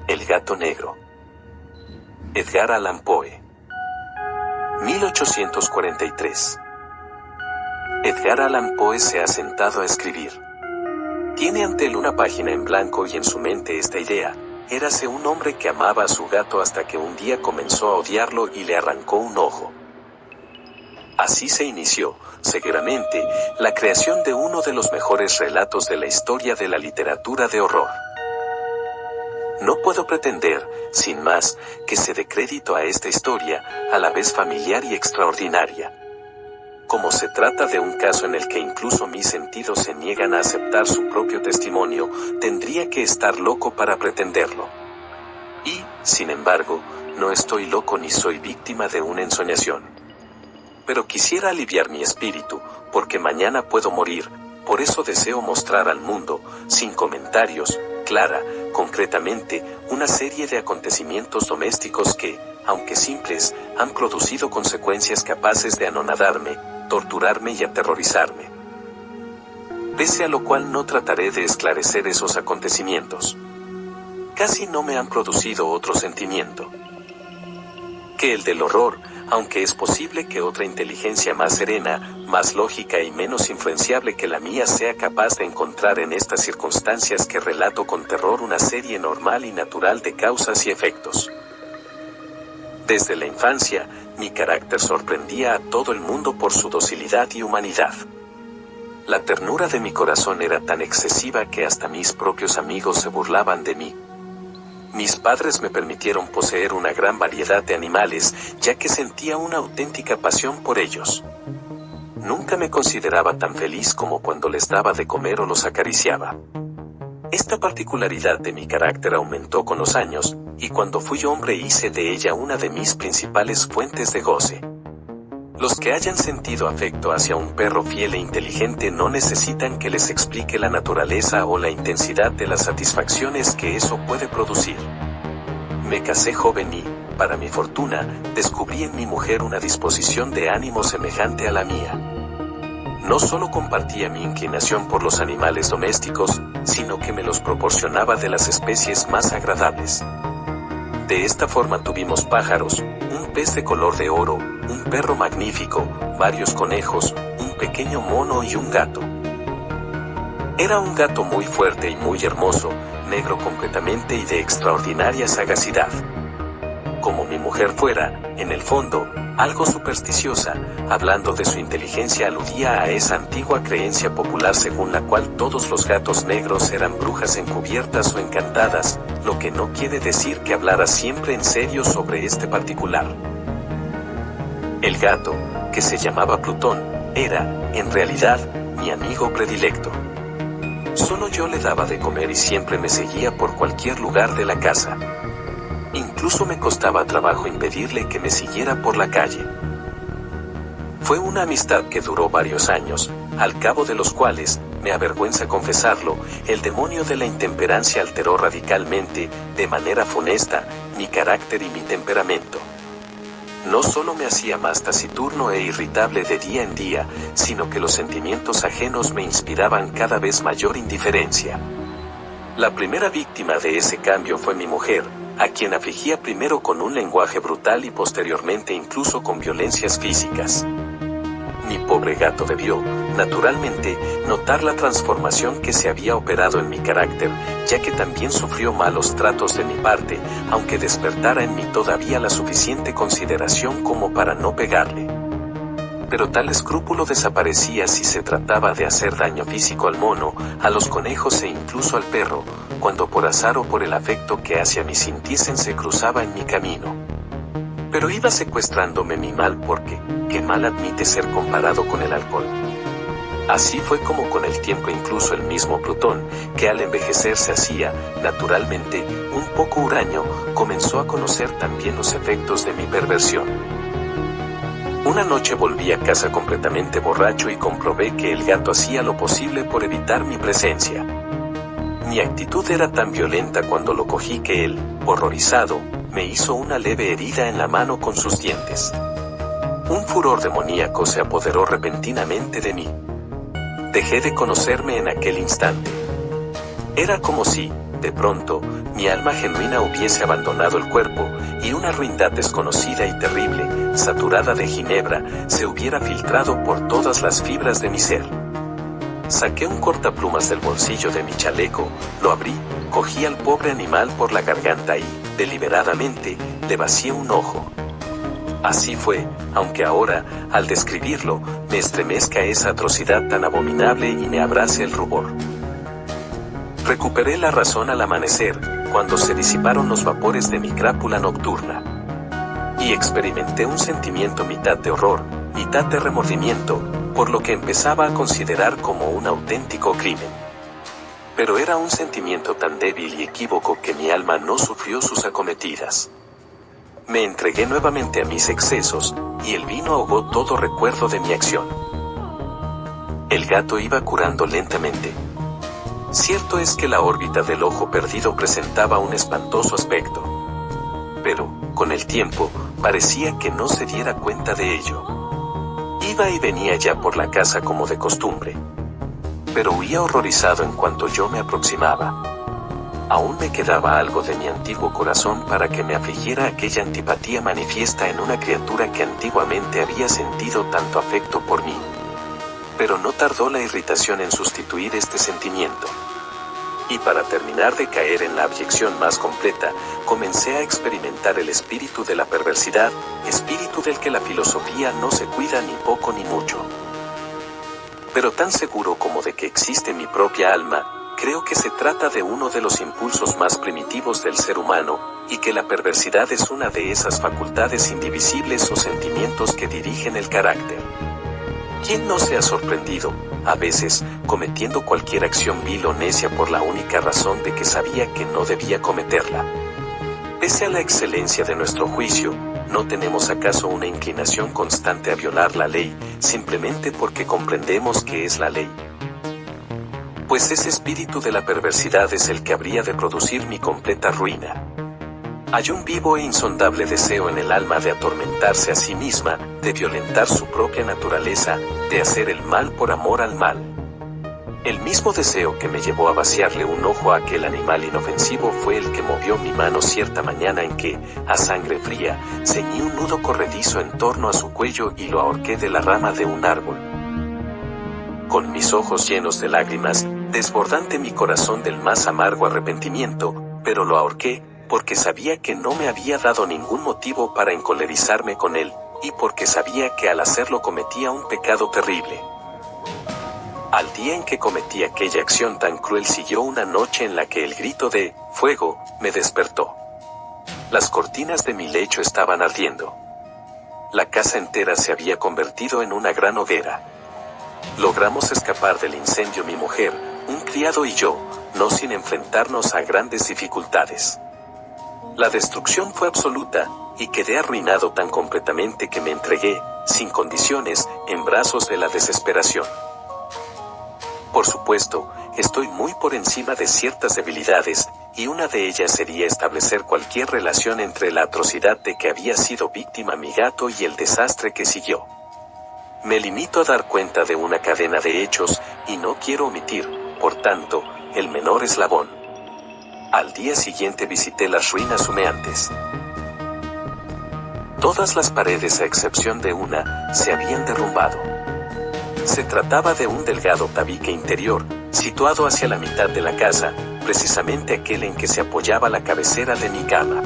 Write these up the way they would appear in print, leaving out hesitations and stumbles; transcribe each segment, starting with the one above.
El gato negro. Edgar Allan Poe. 1843. Edgar Allan Poe se ha sentado a escribir. Tiene ante él una página en blanco y en su mente esta idea: érase un hombre que amaba a su gato hasta que un día comenzó a odiarlo y le arrancó un ojo. Así se inició, seguramente, la creación de uno de los mejores relatos de la historia de la literatura de horror. No puedo pretender, sin más, que se dé crédito a esta historia, a la vez familiar y extraordinaria. Como se trata de un caso en el que incluso mis sentidos se niegan a aceptar su propio testimonio, tendría que estar loco para pretenderlo. Y, sin embargo, no estoy loco ni soy víctima de una ensoñación. Pero quisiera aliviar mi espíritu, porque mañana puedo morir, por eso deseo mostrar al mundo, sin comentarios, clara, concretamente, una serie de acontecimientos domésticos que, aunque simples, han producido consecuencias capaces de anonadarme, torturarme y aterrorizarme. Pese a lo cual no trataré de esclarecer esos acontecimientos. Casi no me han producido otro sentimiento que el del horror, aunque es posible que otra inteligencia más serena, más lógica y menos influenciable que la mía sea capaz de encontrar en estas circunstancias que relato con terror una serie normal y natural de causas y efectos. Desde la infancia, mi carácter sorprendía a todo el mundo por su docilidad y humanidad. La ternura de mi corazón era tan excesiva que hasta mis propios amigos se burlaban de mí. Mis padres me permitieron poseer una gran variedad de animales, ya que sentía una auténtica pasión por ellos. Nunca me consideraba tan feliz como cuando les daba de comer o los acariciaba. Esta particularidad de mi carácter aumentó con los años, y cuando fui hombre hice de ella una de mis principales fuentes de goce. Los que hayan sentido afecto hacia un perro fiel e inteligente no necesitan que les explique la naturaleza o la intensidad de las satisfacciones que eso puede producir. Me casé joven y, para mi fortuna, descubrí en mi mujer una disposición de ánimo semejante a la mía. No solo compartía mi inclinación por los animales domésticos, sino que me los proporcionaba de las especies más agradables. De esta forma tuvimos pájaros, un pez de color de oro, un perro magnífico, varios conejos, un pequeño mono y un gato. Era un gato muy fuerte y muy hermoso, negro completamente y de extraordinaria sagacidad. Como mi mujer fuera, en el fondo, algo supersticiosa, hablando de su inteligencia aludía a esa antigua creencia popular según la cual todos los gatos negros eran brujas encubiertas o encantadas, lo que no quiere decir que hablara siempre en serio sobre este particular. El gato, que se llamaba Plutón, era, en realidad, mi amigo predilecto. Solo yo le daba de comer y siempre me seguía por cualquier lugar de la casa. Incluso me costaba trabajo impedirle que me siguiera por la calle. Fue una amistad que duró varios años, al cabo de los cuales, me avergüenza confesarlo, el demonio de la intemperancia alteró radicalmente, de manera funesta, mi carácter y mi temperamento. No solo me hacía más taciturno e irritable de día en día, sino que los sentimientos ajenos me inspiraban cada vez mayor indiferencia. La primera víctima de ese cambio fue mi mujer, a quien afligía primero con un lenguaje brutal y posteriormente incluso con violencias físicas. Mi pobre gato debió, naturalmente, notar la transformación que se había operado en mi carácter, ya que también sufrió malos tratos de mi parte, aunque despertara en mí todavía la suficiente consideración como para no pegarle. Pero tal escrúpulo desaparecía si se trataba de hacer daño físico al mono, a los conejos e incluso al perro, cuando por azar o por el afecto que hacia mí sintiesen se cruzaba en mi camino. Pero iba secuestrándome mi mal porque, ¿qué mal admite ser comparado con el alcohol? Así fue como con el tiempo incluso el mismo Plutón, que al envejecer se hacía, naturalmente, un poco huraño, comenzó a conocer también los efectos de mi perversión. Una noche volví a casa completamente borracho y comprobé que el gato hacía lo posible por evitar mi presencia. Mi actitud era tan violenta cuando lo cogí que él, horrorizado, me hizo una leve herida en la mano con sus dientes. Un furor demoníaco se apoderó repentinamente de mí. Dejé de conocerme en aquel instante. Era como si, De pronto, mi alma genuina hubiese abandonado el cuerpo, y una ruindad desconocida y terrible, saturada de ginebra, se hubiera filtrado por todas las fibras de mi ser. Saqué un cortaplumas del bolsillo de mi chaleco, lo abrí, cogí al pobre animal por la garganta y, deliberadamente, le vacié un ojo. Así fue, aunque ahora, al describirlo, me estremezca esa atrocidad tan abominable y me abrace el rubor. Recuperé la razón al amanecer, cuando se disiparon los vapores de mi crápula nocturna. Y experimenté un sentimiento mitad de horror, mitad de remordimiento, por lo que empezaba a considerar como un auténtico crimen. Pero era un sentimiento tan débil y equívoco que mi alma no sufrió sus acometidas. Me entregué nuevamente a mis excesos, y el vino ahogó todo recuerdo de mi acción. El gato iba curando lentamente. Cierto es que la órbita del ojo perdido presentaba un espantoso aspecto. Pero, con el tiempo, parecía que no se diera cuenta de ello. Iba y venía ya por la casa como de costumbre. Pero huía horrorizado en cuanto yo me aproximaba. Aún me quedaba algo de mi antiguo corazón para que me afligiera aquella antipatía manifiesta en una criatura que antiguamente había sentido tanto afecto por mí. Pero no tardó la irritación en sustituir este sentimiento. Y para terminar de caer en la abyección más completa, comencé a experimentar el espíritu de la perversidad, espíritu del que la filosofía no se cuida ni poco ni mucho. Pero tan seguro como de que existe mi propia alma, creo que se trata de uno de los impulsos más primitivos del ser humano, y que la perversidad es una de esas facultades indivisibles o sentimientos que dirigen el carácter. ¿Quién no se ha sorprendido, a veces, cometiendo cualquier acción vil o necia por la única razón de que sabía que no debía cometerla? Pese a la excelencia de nuestro juicio, ¿no tenemos acaso una inclinación constante a violar la ley, simplemente porque comprendemos que es la ley? Pues ese espíritu de la perversidad es el que habría de producir mi completa ruina. Hay un vivo e insondable deseo en el alma de atormentarse a sí misma, de violentar su propia naturaleza, de hacer el mal por amor al mal. El mismo deseo que me llevó a vaciarle un ojo a aquel animal inofensivo fue el que movió mi mano cierta mañana en que, a sangre fría, ceñí un nudo corredizo en torno a su cuello y lo ahorqué de la rama de un árbol. Con mis ojos llenos de lágrimas, desbordante mi corazón del más amargo arrepentimiento, pero lo ahorqué, porque sabía que no me había dado ningún motivo para encolerizarme con él, y porque sabía que al hacerlo cometía un pecado terrible. Al día en que cometí aquella acción tan cruel siguió una noche en la que el grito de «fuego» me despertó. Las cortinas de mi lecho estaban ardiendo. La casa entera se había convertido en una gran hoguera. Logramos escapar del incendio mi mujer, un criado y yo, no sin enfrentarnos a grandes dificultades. La destrucción fue absoluta, y quedé arruinado tan completamente que me entregué, sin condiciones, en brazos de la desesperación. Por supuesto, estoy muy por encima de ciertas debilidades, y una de ellas sería establecer cualquier relación entre la atrocidad de que había sido víctima mi gato y el desastre que siguió. Me limito a dar cuenta de una cadena de hechos, y no quiero omitir, por tanto, el menor eslabón. Al día siguiente visité las ruinas humeantes. Todas las paredes, a excepción de una, se habían derrumbado. Se trataba de un delgado tabique interior, situado hacia la mitad de la casa, precisamente aquel en que se apoyaba la cabecera de mi cama.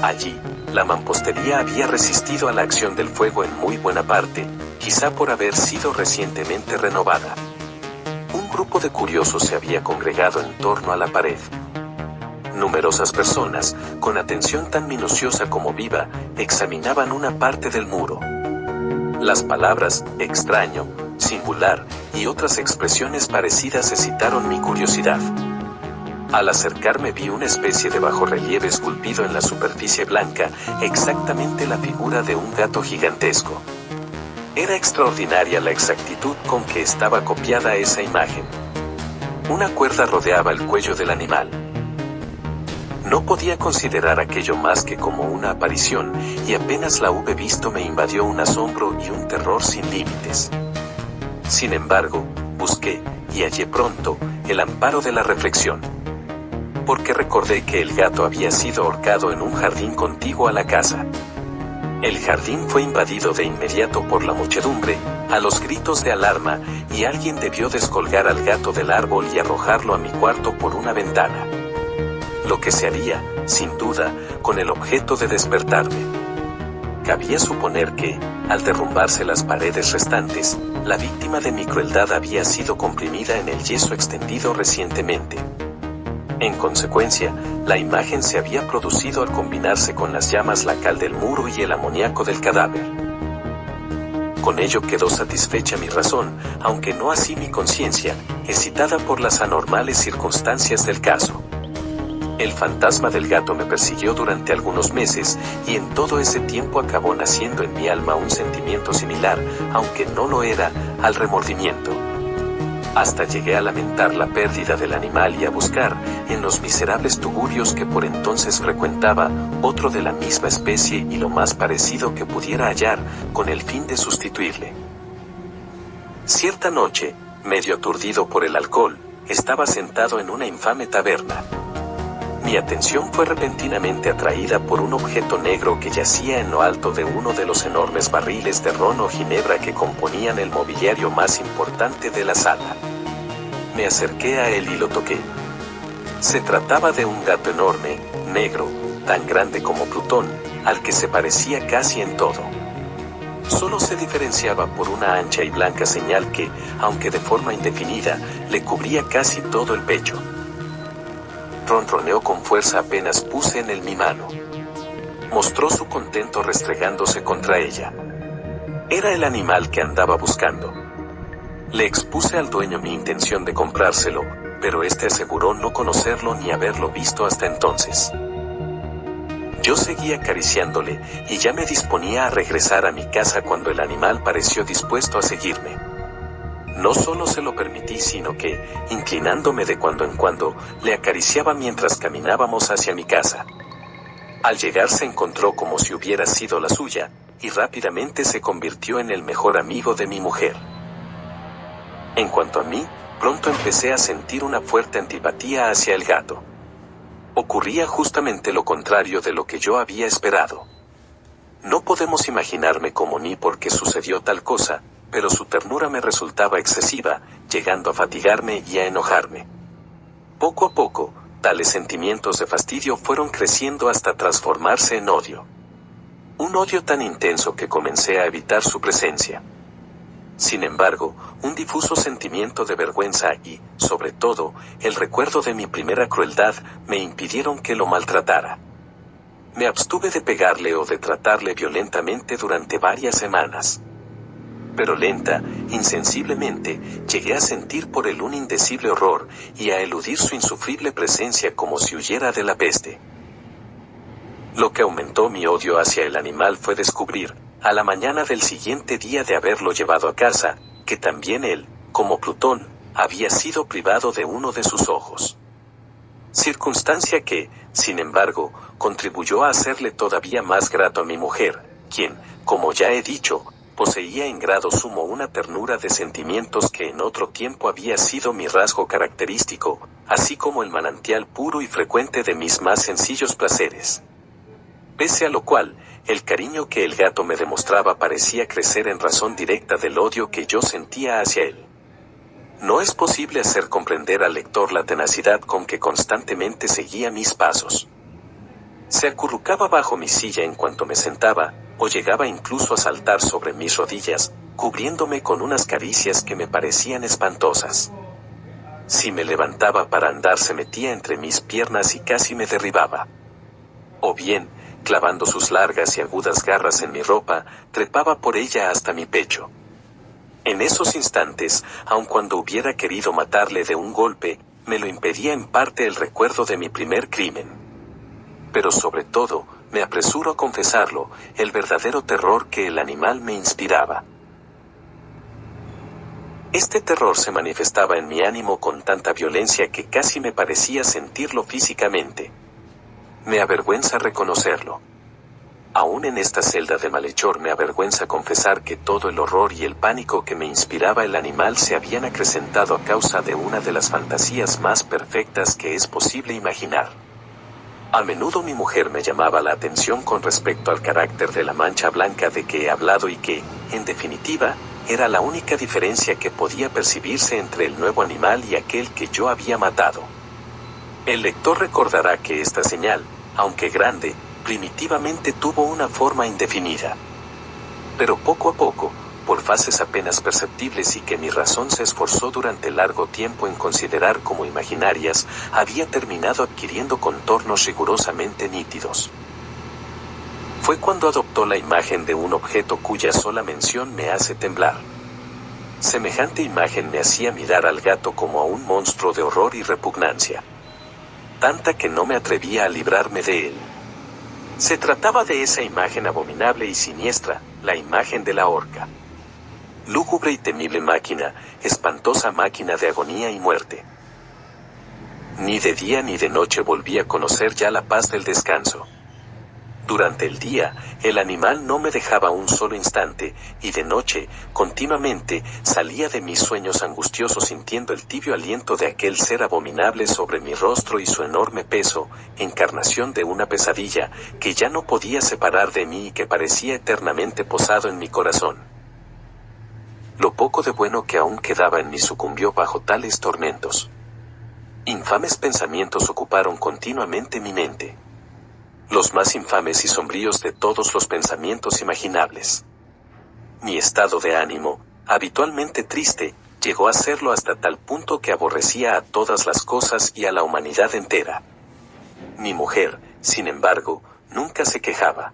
Allí, la mampostería había resistido a la acción del fuego en muy buena parte, quizá por haber sido recientemente renovada. Un grupo de curiosos se había congregado en torno a la pared. Numerosas personas, con atención tan minuciosa como viva, examinaban una parte del muro. Las palabras «extraño», «singular» y otras expresiones parecidas excitaron mi curiosidad. Al acercarme vi una especie de bajorrelieve esculpido en la superficie blanca, exactamente la figura de un gato gigantesco. Era extraordinaria la exactitud con que estaba copiada esa imagen. Una cuerda rodeaba el cuello del animal. No podía considerar aquello más que como una aparición, y apenas la hube visto me invadió un asombro y un terror sin límites. Sin embargo, busqué, y hallé pronto, el amparo de la reflexión. porque recordé que el gato había sido ahorcado en un jardín contiguo a la casa. El jardín fue invadido de inmediato por la muchedumbre, a los gritos de alarma, y alguien debió descolgar al gato del árbol y arrojarlo a mi cuarto por una ventana. Lo que se haría, sin duda, con el objeto de despertarme. Cabía suponer que, al derrumbarse las paredes restantes, la víctima de mi crueldad había sido comprimida en el yeso extendido recientemente. En consecuencia, la imagen se había producido al combinarse con las llamas la cal del muro y el amoníaco del cadáver. Con ello quedó satisfecha mi razón, aunque no así mi conciencia, excitada por las anormales circunstancias del caso. El fantasma del gato me persiguió durante algunos meses, y en todo ese tiempo acabó naciendo en mi alma un sentimiento similar, aunque no lo era, al remordimiento. Hasta llegué a lamentar la pérdida del animal y a buscar, en los miserables tugurios que por entonces frecuentaba, otro de la misma especie y lo más parecido que pudiera hallar, con el fin de sustituirle. Cierta noche, medio aturdido por el alcohol, estaba sentado en una infame taberna. Mi atención fue repentinamente atraída por un objeto negro que yacía en lo alto de uno de los enormes barriles de ron o ginebra que componían el mobiliario más importante de la sala. Me acerqué a él y lo toqué. Se trataba de un gato enorme, negro, tan grande como Plutón, al que se parecía casi en todo. Solo se diferenciaba por una ancha y blanca señal que, aunque de forma indefinida, le cubría casi todo el pecho. Ronroneó con fuerza apenas puse en él mi mano. Mostró su contento restregándose contra ella. Era el animal que andaba buscando. Le expuse al dueño mi intención de comprárselo, pero este aseguró no conocerlo ni haberlo visto hasta entonces. Yo seguí acariciándole, y ya me disponía a regresar a mi casa cuando el animal pareció dispuesto a seguirme. No solo se lo permití, sino que, inclinándome de cuando en cuando, le acariciaba mientras caminábamos hacia mi casa. Al llegar se encontró como si hubiera sido la suya, y rápidamente se convirtió en el mejor amigo de mi mujer. En cuanto a mí, pronto empecé a sentir una fuerte antipatía hacia el gato. Ocurría justamente lo contrario de lo que yo había esperado. No podemos imaginarme cómo ni por qué sucedió tal cosa, pero su ternura me resultaba excesiva, llegando a fatigarme y a enojarme. Poco a poco, tales sentimientos de fastidio fueron creciendo hasta transformarse en odio. Un odio tan intenso que comencé a evitar su presencia. Sin embargo, un difuso sentimiento de vergüenza y, sobre todo, el recuerdo de mi primera crueldad me impidieron que lo maltratara. Me abstuve de pegarle o de tratarle violentamente durante varias semanas. Pero lenta, insensiblemente, llegué a sentir por él un indecible horror, y a eludir su insufrible presencia como si huyera de la peste. Lo que aumentó mi odio hacia el animal fue descubrir, a la mañana del siguiente día de haberlo llevado a casa, que también él, como Plutón, había sido privado de uno de sus ojos. Circunstancia que, sin embargo, contribuyó a hacerle todavía más grato a mi mujer, quien, como ya he dicho, poseía en grado sumo una ternura de sentimientos que en otro tiempo había sido mi rasgo característico, así como el manantial puro y frecuente de mis más sencillos placeres. Pese a lo cual, el cariño que el gato me demostraba parecía crecer en razón directa del odio que yo sentía hacia él. No es posible hacer comprender al lector la tenacidad con que constantemente seguía mis pasos. Se acurrucaba bajo mi silla en cuanto me sentaba, o llegaba incluso a saltar sobre mis rodillas, cubriéndome con unas caricias que me parecían espantosas. Si me levantaba para andar se metía entre mis piernas y casi me derribaba. O bien, clavando sus largas y agudas garras en mi ropa, trepaba por ella hasta mi pecho. En esos instantes, aun cuando hubiera querido matarle de un golpe, me lo impedía en parte el recuerdo de mi primer crimen. Pero sobre todo, me apresuro a confesarlo, el verdadero terror que el animal me inspiraba. Este terror se manifestaba en mi ánimo con tanta violencia que casi me parecía sentirlo físicamente. Me avergüenza reconocerlo. Aún en esta celda de malhechor me avergüenza confesar que todo el horror y el pánico que me inspiraba el animal se habían acrecentado a causa de una de las fantasías más perfectas que es posible imaginar. A menudo mi mujer me llamaba la atención con respecto al carácter de la mancha blanca de que he hablado y que, en definitiva, era la única diferencia que podía percibirse entre el nuevo animal y aquel que yo había matado. El lector recordará que esta señal, aunque grande, primitivamente tuvo una forma indefinida. Pero poco a poco, por fases apenas perceptibles y que mi razón se esforzó durante largo tiempo en considerar como imaginarias, había terminado adquiriendo contornos rigurosamente nítidos. Fue cuando adoptó la imagen de un objeto cuya sola mención me hace temblar. Semejante imagen me hacía mirar al gato como a un monstruo de horror y repugnancia. Tanta que no me atrevía a librarme de él. Se trataba de esa imagen abominable y siniestra, la imagen de la horca. Lúgubre y temible máquina, espantosa máquina de agonía y muerte. Ni de día ni de noche volví a conocer ya la paz del descanso. Durante el día, el animal no me dejaba un solo instante, y de noche, continuamente, salía de mis sueños angustiosos sintiendo el tibio aliento de aquel ser abominable sobre mi rostro y su enorme peso, encarnación de una pesadilla, que ya no podía separar de mí y que parecía eternamente posado en mi corazón. Lo poco de bueno que aún quedaba en mí sucumbió bajo tales tormentos. Infames pensamientos ocuparon continuamente mi mente. Los más infames y sombríos de todos los pensamientos imaginables. Mi estado de ánimo, habitualmente triste, llegó a serlo hasta tal punto que aborrecía a todas las cosas y a la humanidad entera. Mi mujer, sin embargo, nunca se quejaba.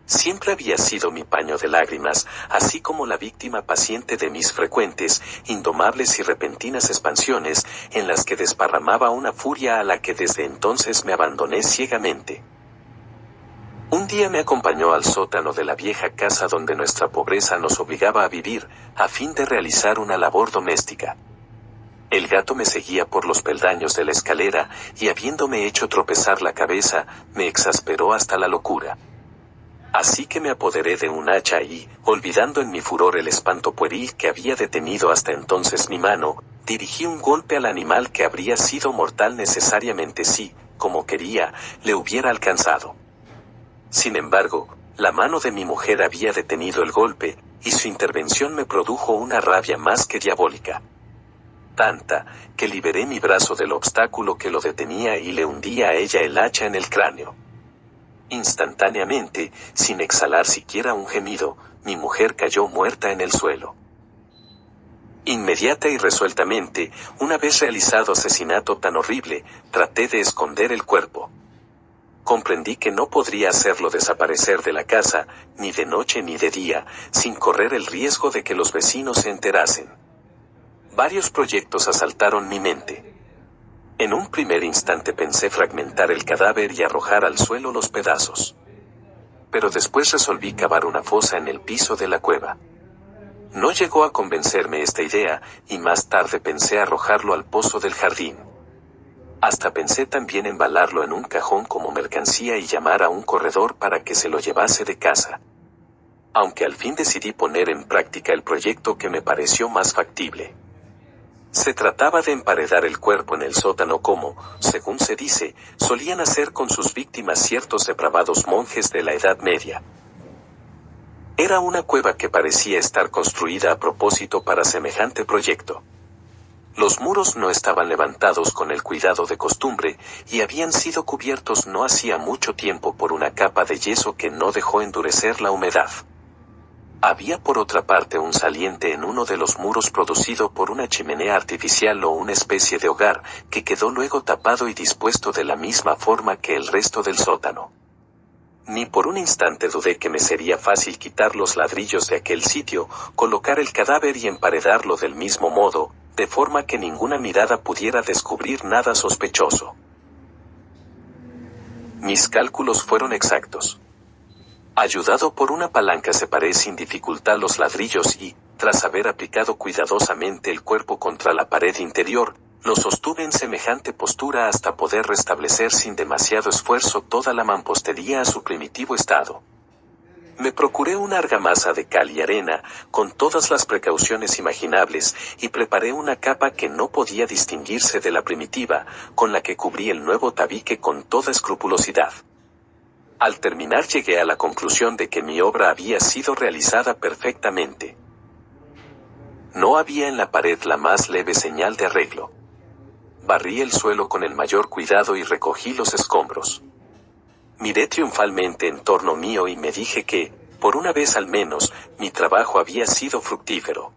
Siempre había sido mi paño de lágrimas, así como la víctima paciente de mis frecuentes, indomables y repentinas expansiones, en las que desparramaba una furia a la que desde entonces me abandoné ciegamente. Un día me acompañó al sótano de la vieja casa donde nuestra pobreza nos obligaba a vivir, a fin de realizar una labor doméstica. El gato me seguía por los peldaños de la escalera, y habiéndome hecho tropezar la cabeza, me exasperó hasta la locura. Así que me apoderé de un hacha y, olvidando en mi furor el espanto pueril que había detenido hasta entonces mi mano, dirigí un golpe al animal que habría sido mortal necesariamente si, como quería, le hubiera alcanzado. Sin embargo, la mano de mi mujer había detenido el golpe, y su intervención me produjo una rabia más que diabólica. Tanta, que liberé mi brazo del obstáculo que lo detenía y le hundí a ella el hacha en el cráneo. Instantáneamente, sin exhalar siquiera un gemido, mi mujer cayó muerta en el suelo. Inmediata y resueltamente, una vez realizado asesinato tan horrible, traté de esconder el cuerpo. Comprendí que no podría hacerlo desaparecer de la casa, ni de noche ni de día, sin correr el riesgo de que los vecinos se enterasen. Varios proyectos asaltaron mi mente. En un primer instante pensé fragmentar el cadáver y arrojar al suelo los pedazos. Pero después resolví cavar una fosa en el piso de la cueva. No llegó a convencerme esta idea, y más tarde pensé arrojarlo al pozo del jardín. Hasta pensé también embalarlo en un cajón como mercancía y llamar a un corredor para que se lo llevase de casa. Aunque al fin decidí poner en práctica el proyecto que me pareció más factible. Se trataba de emparedar el cuerpo en el sótano como, según se dice, solían hacer con sus víctimas ciertos depravados monjes de la Edad Media. Era una cueva que parecía estar construida a propósito para semejante proyecto. Los muros no estaban levantados con el cuidado de costumbre, y habían sido cubiertos no hacía mucho tiempo por una capa de yeso que no dejó endurecer la humedad. Había por otra parte un saliente en uno de los muros producido por una chimenea artificial o una especie de hogar, que quedó luego tapado y dispuesto de la misma forma que el resto del sótano. Ni por un instante dudé que me sería fácil quitar los ladrillos de aquel sitio, colocar el cadáver y emparedarlo del mismo modo, de forma que ninguna mirada pudiera descubrir nada sospechoso. Mis cálculos fueron exactos. Ayudado por una palanca separé sin dificultad los ladrillos y, tras haber aplicado cuidadosamente el cuerpo contra la pared interior, Lo sostuve en semejante postura hasta poder restablecer sin demasiado esfuerzo toda la mampostería a su primitivo estado. Me procuré una argamasa de cal y arena, con todas las precauciones imaginables, y preparé una capa que no podía distinguirse de la primitiva, con la que cubrí el nuevo tabique con toda escrupulosidad. Al terminar llegué a la conclusión de que mi obra había sido realizada perfectamente. No había en la pared la más leve señal de arreglo. Barrí el suelo con el mayor cuidado y recogí los escombros. Miré triunfalmente en torno mío y me dije que, por una vez al menos, mi trabajo había sido fructífero.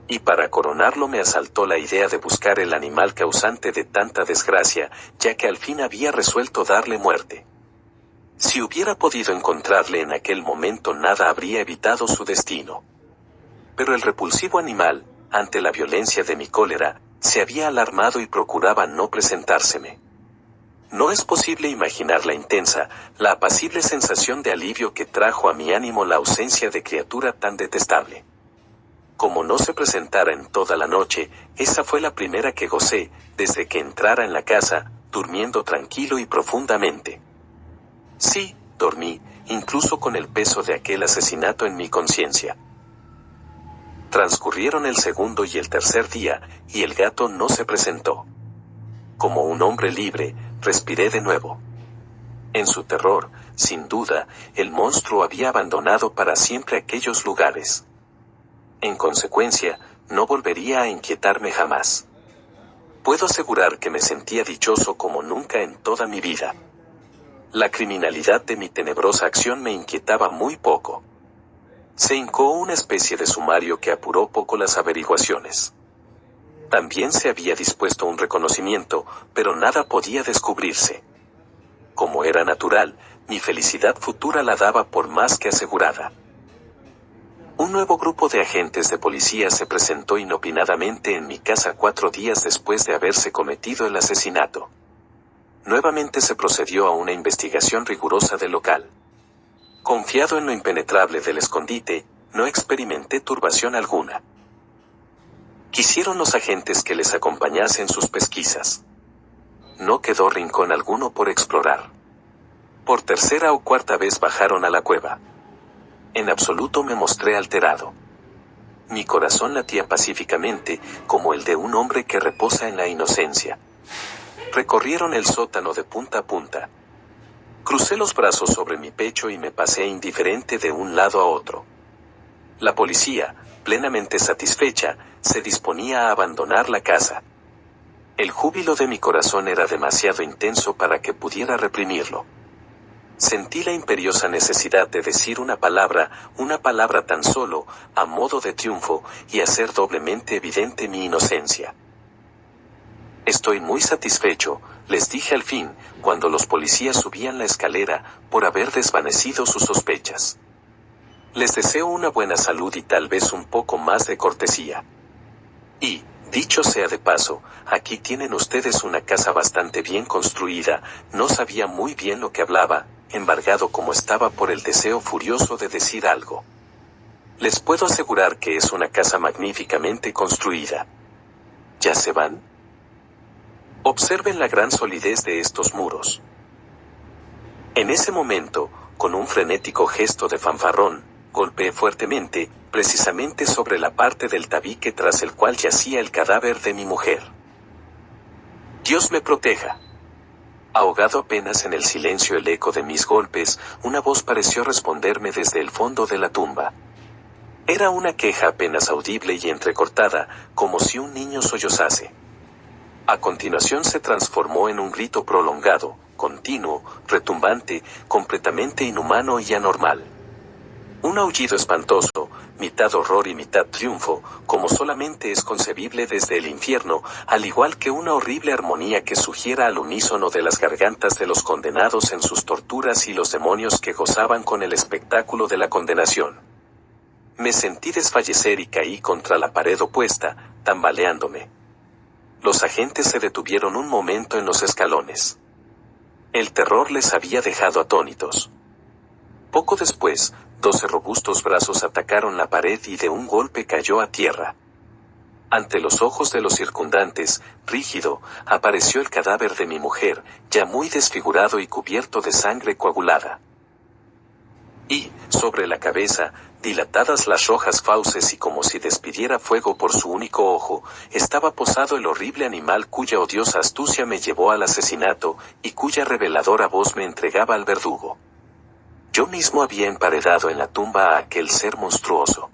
Y para coronarlo me asaltó la idea de buscar el animal causante de tanta desgracia, ya que al fin había resuelto darle muerte. Si hubiera podido encontrarle en aquel momento, nada habría evitado su destino. Pero el repulsivo animal, ante la violencia de mi cólera, se había alarmado y procuraba no presentárseme. No es posible imaginar la intensa, la apacible sensación de alivio que trajo a mi ánimo la ausencia de criatura tan detestable. Como no se presentara en toda la noche, esa fue la primera que gocé, desde que entrara en la casa, durmiendo tranquilo y profundamente. Sí, dormí, incluso con el peso de aquel asesinato en mi conciencia. Transcurrieron el segundo y el tercer día, y el gato no se presentó. Como un hombre libre, respiré de nuevo. En su terror, sin duda, el monstruo había abandonado para siempre aquellos lugares. En consecuencia, no volvería a inquietarme jamás. Puedo asegurar que me sentía dichoso como nunca en toda mi vida. La criminalidad de mi tenebrosa acción me inquietaba muy poco. Se hincó una especie de sumario que apuró poco las averiguaciones. También se había dispuesto un reconocimiento, pero nada podía descubrirse. Como era natural, mi felicidad futura la daba por más que asegurada. Un nuevo grupo de agentes de policía se presentó inopinadamente en mi casa 4 días después de haberse cometido el asesinato. Nuevamente se procedió a una investigación rigurosa del local. Confiado en lo impenetrable del escondite, no experimenté turbación alguna. Quisieron los agentes que les acompañase en sus pesquisas. No quedó rincón alguno por explorar. Por tercera o cuarta vez bajaron a la cueva. En absoluto me mostré alterado. Mi corazón latía pacíficamente, como el de un hombre que reposa en la inocencia. Recorrieron el sótano de punta a punta. Crucé los brazos sobre mi pecho y me pasé indiferente de un lado a otro. La policía, plenamente satisfecha, se disponía a abandonar la casa. El júbilo de mi corazón era demasiado intenso para que pudiera reprimirlo. Sentí la imperiosa necesidad de decir una palabra tan solo, a modo de triunfo, y hacer doblemente evidente mi inocencia. Estoy muy satisfecho, les dije al fin, cuando los policías subían la escalera, por haber desvanecido sus sospechas. Les deseo una buena salud y tal vez un poco más de cortesía. Y, dicho sea de paso, aquí tienen ustedes una casa bastante bien construida. No sabía muy bien lo que hablaba, embargado como estaba por el deseo furioso de decir algo. Les puedo asegurar que es una casa magníficamente construida. ¿Ya se van? Observen la gran solidez de estos muros. En ese momento, con un frenético gesto de fanfarrón, golpeé fuertemente, precisamente sobre la parte del tabique tras el cual yacía el cadáver de mi mujer. Dios me proteja. Ahogado apenas en el silencio el eco de mis golpes, una voz pareció responderme desde el fondo de la tumba. Era una queja apenas audible y entrecortada, como si un niño sollozase. A continuación se transformó en un grito prolongado, continuo, retumbante, completamente inhumano y anormal. Un aullido espantoso, mitad horror y mitad triunfo, como solamente es concebible desde el infierno, al igual que una horrible armonía que sugiera al unísono de las gargantas de los condenados en sus torturas y los demonios que gozaban con el espectáculo de la condenación. Me sentí desfallecer y caí contra la pared opuesta, tambaleándome. Los agentes se detuvieron un momento en los escalones. El terror les había dejado atónitos. Poco después, 12 robustos brazos atacaron la pared y de un golpe cayó a tierra. Ante los ojos de los circundantes, rígido, apareció el cadáver de mi mujer, ya muy desfigurado y cubierto de sangre coagulada. Y, sobre la cabeza, dilatadas las rojas fauces y como si despidiera fuego por su único ojo, estaba posado el horrible animal cuya odiosa astucia me llevó al asesinato, y cuya reveladora voz me entregaba al verdugo. Yo mismo había emparedado en la tumba a aquel ser monstruoso.